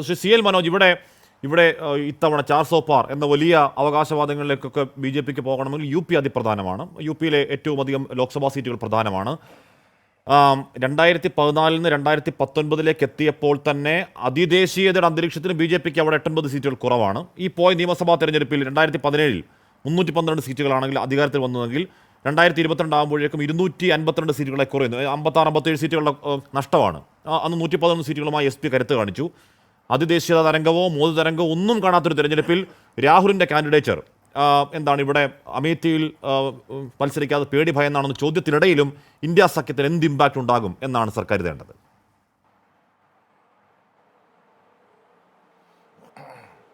Shri C L Manoj, ഇവിടെ ഇത്തവണ 400 പാർ എന്ന വലിയ അവകാശവാദങ്ങളിലേക്കൊക്കെ BJPക്ക് പോകണമെങ്കിൽ UP അതിപ്രധാനമാണ്. UPയിലെ ഏറ്റവും അധികം ലോക്സഭാ സീറ്റുകൾ പ്രധാനമാണ്. 2014 നിന്ന് 2019 എത്തിയപ്പോൾ തന്നെ അതിദേശീയതയുടെ അന്തരീക്ഷത്തിന് BJPക്ക് അവിടെ 89 സീറ്റുകൾ കുറവാണ്. ഈ പോയ നിയമസഭാ തെരഞ്ഞെടുപ്പിൽ 2017 312 സീറ്റുകളാണെങ്കിൽ അധികാരത്തിൽ വന്നതെങ്കിൽ 2022 ആകുമ്പോഴേക്കും 252 സീറ്റുകളെ കുറയുന്നു. 56-57 സീറ്റുകളുടെ നഷ്ടമാണ്. അന്ന് 111 സീറ്റുകളുമായി SP കരുത്ത് കാണിച്ചു. അതിദേശീയത തരംഗമോ മോദി തരംഗമോ ഒന്നും കാണാത്തൊരു തെരഞ്ഞെടുപ്പിൽ രാഹുലിൻ്റെ കാൻഡിഡേച്ചർ എന്താണ് ഇവിടെ അമേഠിയിൽ മത്സരിക്കാതെ പേടി ഭയന്നാണെന്ന് ചോദ്യത്തിനിടയിലും ഇന്ത്യ സഖ്യത്തിന് എന്ത് ഇമ്പാക്റ്റ് ഉണ്ടാകും എന്നാണ് സർ കരുതേണ്ടത്?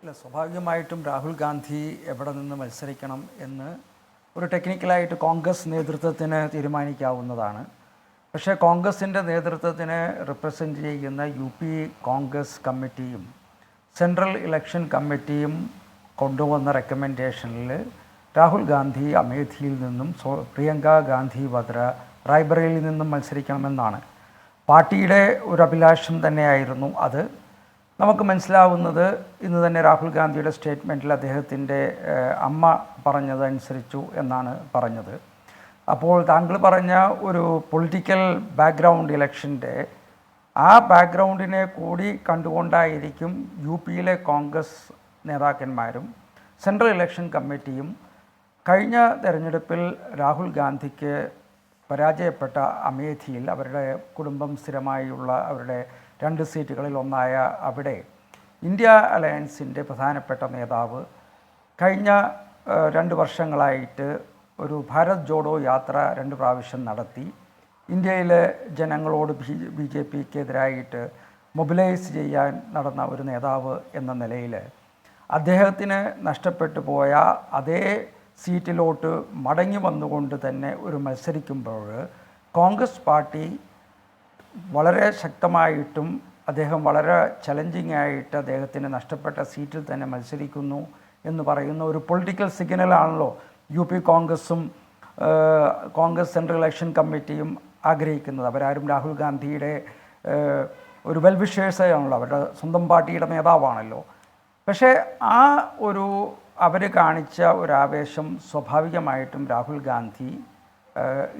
അല്ല, സ്വാഭാവികമായിട്ടും രാഹുൽ ഗാന്ധി എവിടെ നിന്ന് മത്സരിക്കണം എന്ന് ഒരു ടെക്നിക്കലായിട്ട് കോൺഗ്രസ് നേതൃത്വത്തിന് തീരുമാനിക്കാവുന്നതാണ്. പക്ഷേ കോൺഗ്രസിൻ്റെ നേതൃത്വത്തിനെ റിപ്രസെൻ്റ് ചെയ്യുന്ന UP കോൺഗ്രസ് കമ്മിറ്റിയും സെൻട്രൽ ഇലക്ഷൻ കമ്മിറ്റിയും കൊണ്ടുവന്ന റെക്കമെൻഡേഷനിൽ രാഹുൽ ഗാന്ധി അമേഠിയിൽ നിന്നും പ്രിയങ്ക ഗാന്ധി വദ്ര റായ്ബറേലിയിൽ നിന്നും മത്സരിക്കണമെന്നാണ്. പാർട്ടിയുടെ ഒരു അഭിലാഷം തന്നെയായിരുന്നു അത്. നമുക്ക് മനസ്സിലാവുന്നത് ഇന്ന് തന്നെ രാഹുൽ ഗാന്ധിയുടെ സ്റ്റേറ്റ്മെൻറ്റിൽ അദ്ദേഹത്തിൻ്റെ അമ്മ പറഞ്ഞതനുസരിച്ചു എന്നാണ് പറഞ്ഞത്. അപ്പോൾ താങ്കൾ പറഞ്ഞ ഒരു പൊളിറ്റിക്കൽ ബാക്ക്ഗ്രൗണ്ട് ഇലക്ഷൻ്റെ ആ ബാക്ക്ഗ്രൗണ്ടിനെ കൂടി കണ്ടുകൊണ്ടായിരിക്കും UPയിലെ കോൺഗ്രസ് നേതാക്കന്മാരും സെൻട്രൽ ഇലക്ഷൻ കമ്മിറ്റിയും കഴിഞ്ഞ തെരഞ്ഞെടുപ്പിൽ രാഹുൽ ഗാന്ധിക്ക് പരാജയപ്പെട്ട അമേഠിയിൽ അവരുടെ കുടുംബം സ്ഥിരമായുള്ള അവരുടെ 2 സീറ്റുകളിൽ ഒന്നായ അവിടെ ഇന്ത്യ അലയൻസിൻ്റെ പ്രധാനപ്പെട്ട നേതാവ് കഴിഞ്ഞ 2 വർഷങ്ങളായിട്ട് ഒരു ഭാരത് ജോഡോ യാത്ര 2 പ്രാവശ്യം നടത്തി ഇന്ത്യയിലെ ജനങ്ങളോട് BJPക്കെതിരായിട്ട് മൊബിലൈസ് ചെയ്യാൻ നടന്ന ഒരു നേതാവ് എന്ന നിലയിൽ അദ്ദേഹത്തിന് നഷ്ടപ്പെട്ടു പോയ അതേ സീറ്റിലോട്ട് മടങ്ങി വന്നുകൊണ്ട് തന്നെ ഒരു മത്സരിക്കുമ്പോൾ കോൺഗ്രസ് പാർട്ടി വളരെ ശക്തമായിട്ടും അദ്ദേഹം വളരെ ചലഞ്ചിങ് ആയിട്ട് അദ്ദേഹത്തിന് നഷ്ടപ്പെട്ട സീറ്റിൽ തന്നെ മത്സരിക്കുന്നു എന്ന് പറയുന്ന ഒരു പൊളിറ്റിക്കൽ സിഗ്നലാണല്ലോ UP കോൺഗ്രസും കോൺഗ്രസ് സെൻട്രൽ ഇലക്ഷൻ കമ്മിറ്റിയും ആഗ്രഹിക്കുന്നത്. അവരാരും രാഹുൽ ഗാന്ധിയുടെ ഒരു വെൽവിഷേഴ്സാണല്ലോ, അവരുടെ സ്വന്തം പാർട്ടിയുടെ നേതാവാണല്ലോ. പക്ഷേ ആ ഒരു അവർ കാണിച്ച ഒരു ആവേശം സ്വാഭാവികമായിട്ടും രാഹുൽ ഗാന്ധി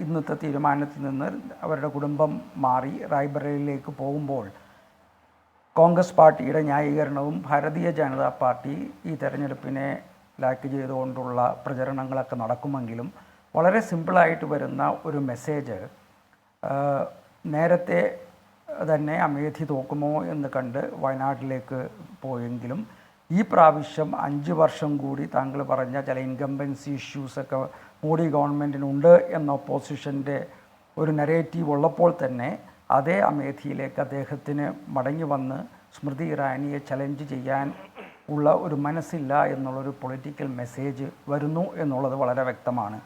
ഇന്നത്തെ തീരുമാനത്തിൽ നിന്ന് അവരുടെ കുടുംബം മാറി റായ്ബറേലിയിലേക്ക് പോകുമ്പോൾ കോൺഗ്രസ് പാർട്ടിയുടെ ന്യായീകരണവും ഭാരതീയ ജനതാ പാർട്ടി ഈ തെരഞ്ഞെടുപ്പിനെ ലാക്ക് ചെയ്തുകൊണ്ടുള്ള പ്രചരണങ്ങളൊക്കെ നടക്കുമെങ്കിലും വളരെ സിമ്പിളായിട്ട് വരുന്ന ഒരു മെസ്സേജ് നേരത്തെ തന്നെ അമേഠി തോക്കുമോ എന്ന് കണ്ട് വയനാട്ടിലേക്ക് പോയെങ്കിലും ഈ പ്രാവശ്യം 5 വർഷം കൂടി താങ്കൾ പറഞ്ഞ ചില ഇൻകംബൻസി ഇഷ്യൂസൊക്കെ മോഡി ഗവൺമെൻറ്റിനുണ്ട് എന്ന ഒപ്പോസിഷൻ്റെ ഒരു നരേറ്റീവ് ഉള്ളപ്പോൾ തന്നെ അതേ അമേഠിയിലേക്ക് അദ്ദേഹത്തിന് മടങ്ങി വന്ന് സ്മൃതി ഇറാനിയെ ചലഞ്ച് ചെയ്യാൻ ഉള്ള ഒരു മനസ്സില്ല എന്നുള്ളൊരു പൊളിറ്റിക്കൽ മെസ്സേജ് വരുന്നു എന്നുള്ളത് വളരെ വ്യക്തമാണ്.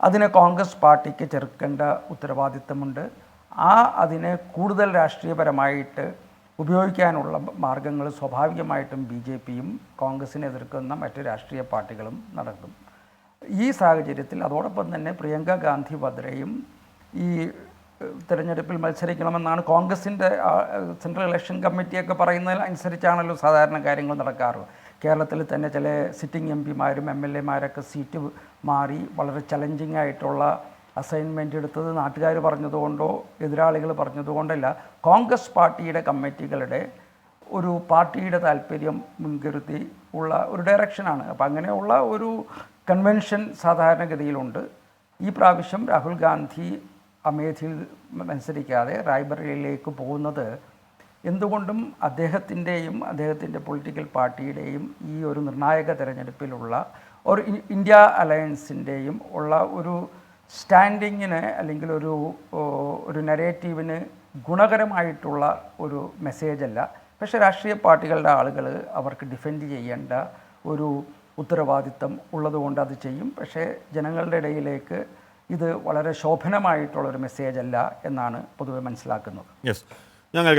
അതിനെ കോൺഗ്രസ് പാർട്ടിക്ക് ചെറുക്കേണ്ട ഉത്തരവാദിത്തമുണ്ട്. അതിനെ കൂടുതൽ രാഷ്ട്രീയപരമായിട്ട് ഉപയോഗിക്കാനുള്ള മാർഗങ്ങൾ സ്വാഭാവികമായിട്ടും BJPയും കോൺഗ്രസിനെ എതിർക്കുന്ന മറ്റ് രാഷ്ട്രീയ പാർട്ടികളും നടക്കും. ഈ സാഹചര്യത്തിൽ അതോടൊപ്പം തന്നെ പ്രിയങ്ക ഗാന്ധി വദ്രയും ഈ തിരഞ്ഞെടുപ്പിൽ മത്സരിക്കണമെന്നാണ് കോൺഗ്രസിൻ്റെ സെൻട്രൽ ഇലക്ഷൻ കമ്മിറ്റിയൊക്കെ പറയുന്നതിൽ അനുസരിച്ചാണല്ലോ സാധാരണ കാര്യങ്ങൾ നടക്കാറ്. കേരളത്തിൽ തന്നെ ചില സിറ്റിംഗ് MPമാരും MLAമാരൊക്കെ സീറ്റ് മാറി വളരെ ചലഞ്ചിങ് ആയിട്ടുള്ള അസൈൻമെൻ്റ് എടുത്തത് നാട്ടുകാർ പറഞ്ഞതുകൊണ്ടോ എതിരാളികൾ പറഞ്ഞതുകൊണ്ടല്ല, കോൺഗ്രസ് പാർട്ടിയുടെ കമ്മിറ്റികളുടെ ഒരു പാർട്ടിയുടെ താല്പര്യം മുൻകരുതി ഉള്ള ഒരു ഡയറക്ഷനാണ്. അപ്പോൾ അങ്ങനെയുള്ള ഒരു കൺവെൻഷൻ സാധാരണഗതിയിലുണ്ട്. ഈ പ്രാവശ്യം രാഹുൽ ഗാന്ധി അമേഠിയിൽ മത്സരിക്കാതെ റായ്ബറേലിയിലേക്ക് പോകുന്നത് എന്തുകൊണ്ടും അദ്ദേഹത്തിൻ്റെയും അദ്ദേഹത്തിൻ്റെ പൊളിറ്റിക്കൽ പാർട്ടിയുടെയും ഈ ഒരു നിർണായക തെരഞ്ഞെടുപ്പിലുള്ള ഒരു ഇന്ത്യ അലയൻസിൻ്റെയും ഉള്ള ഒരു സ്റ്റാൻഡിങ്ങിന് അല്ലെങ്കിൽ ഒരു നരേറ്റീവിന് ഗുണകരമായിട്ടുള്ള ഒരു മെസ്സേജല്ല. പക്ഷേ രാഷ്ട്രീയ പാർട്ടികളുടെ ആളുകൾ അവർക്ക് ഡിഫെൻഡ് ചെയ്യേണ്ട ഒരു ഉത്തരവാദിത്തം ഉള്ളതുകൊണ്ട് അത് ചെയ്യും. പക്ഷേ ജനങ്ങളുടെ ഇടയിലേക്ക് ഇത് വളരെ ശോഭനമായിട്ടുള്ളൊരു മെസ്സേജല്ല എന്നാണ് പൊതുവെ മനസ്സിലാക്കുന്നത്. യെസ്, ഞങ്ങൾ